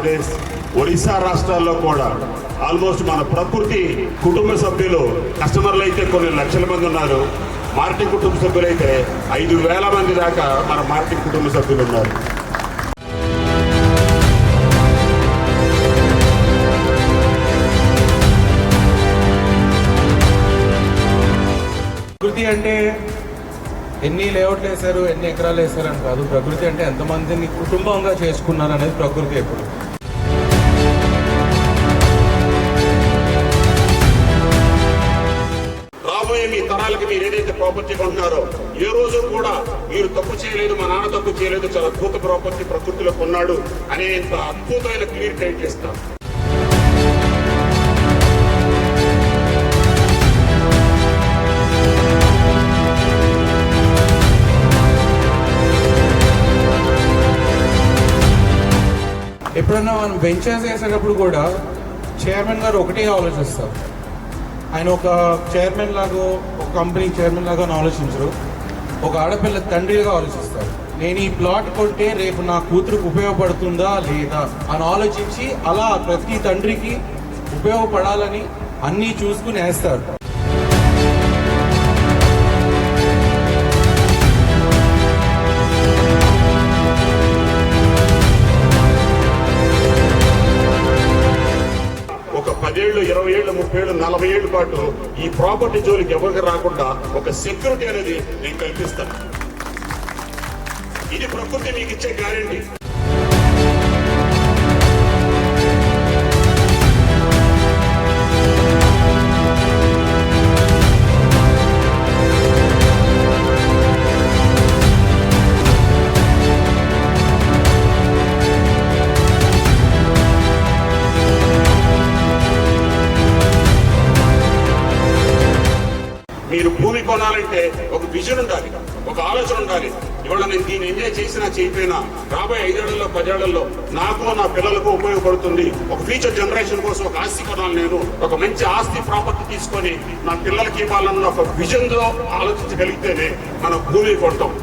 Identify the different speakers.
Speaker 1: ఆంధ్రప్రదేశ్, ఒరిస్సా రాష్ట్రాల్లో కూడా ఆల్మోస్ట్ మన ప్రకృతి కుటుంబ సభ్యులు కస్టమర్లు అయితే కొన్ని లక్షల మంది ఉన్నారు. మార్కెటింగ్ కుటుంబ సభ్యులు అయితే 5,000 మంది దాకా మన మార్కెటింగ్ కుటుంబ సభ్యులు ఉన్నారు.
Speaker 2: ప్రకృతి అంటే ఎన్ని లేఅవుట్లు వేశారు, ఎన్ని ఎకరాలు వేశారు అని కాదు. ప్రకృతి అంటే ఎంతమందిని కుటుంబంగా చేసుకున్నారు అనేది ప్రకృతి. ఎప్పుడు
Speaker 1: రాబోయే మీ తరాలకి మీరు ఏదైతే ప్రాపర్టీ కొంటున్నారో ఏ రోజు కూడా మీరు తప్పు చేయలేదు, మా నాన్న తప్పు చేయలేదు, చాలా అద్భుత ప్రాపర్టీ ప్రకృతిలో కొన్నాడు అనేంత అద్భుతమైన క్లియర్ క్రియేట్ చేస్తాం.
Speaker 2: ఎప్పుడన్నా మనం వెంచర్స్ వేసేటప్పుడు కూడా చైర్మన్ గారు ఒకటే ఆలోచిస్తారు. ఆయన ఒక చైర్మన్ లాగా, ఒక కంపెనీ చైర్మన్ లాగా ఆలోచించరు. ఒక ఆడపిల్ల తండ్రిగా ఆలోచిస్తారు. నేను ఈ ప్లాట్ కొంటే రేపు నా కూతురుకు ఉపయోగపడుతుందా లేదా అని ఆలోచించి అలా ప్రతి తండ్రికి ఉపయోగపడాలని అన్నీ చూసుకుని వేస్తారు.
Speaker 1: ఒక 10 ఏళ్ళు, 20 ఏళ్ళు, 30 ఏళ్ళు, 40 ఏళ్ళ పాటు ఈ ప్రాపర్టీ జోలికి ఎవరికి రాకుండా ఒక సెక్యూరిటీ అనేది నేను కల్పిస్తాను. ఇది ప్రకృతి మీకు ఇచ్చే గ్యారెంటీ. మీరు భూమి కొనాలంటే ఒక విజన్ ఉండాలి, ఒక ఆలోచన ఉండాలి. ఇవాళ నేను దీన్ని ఎంజాయ్ చేసినా చేయకపోయినా రాబోయే 5 ఏళ్లలో 10 ఏళ్లలో నాకు నా పిల్లలకు ఉపయోగపడుతుంది. ఒక ఫ్యూచర్ జనరేషన్ కోసం ఒక ఆస్తి కొనాలి, నేను ఒక మంచి ఆస్తి ప్రాపర్టీ తీసుకొని నా పిల్లలకి ఇవ్వాలన్న ఒక విజన్తో ఆలోచించగలిగితేనే మనం భూమి కొంటాం.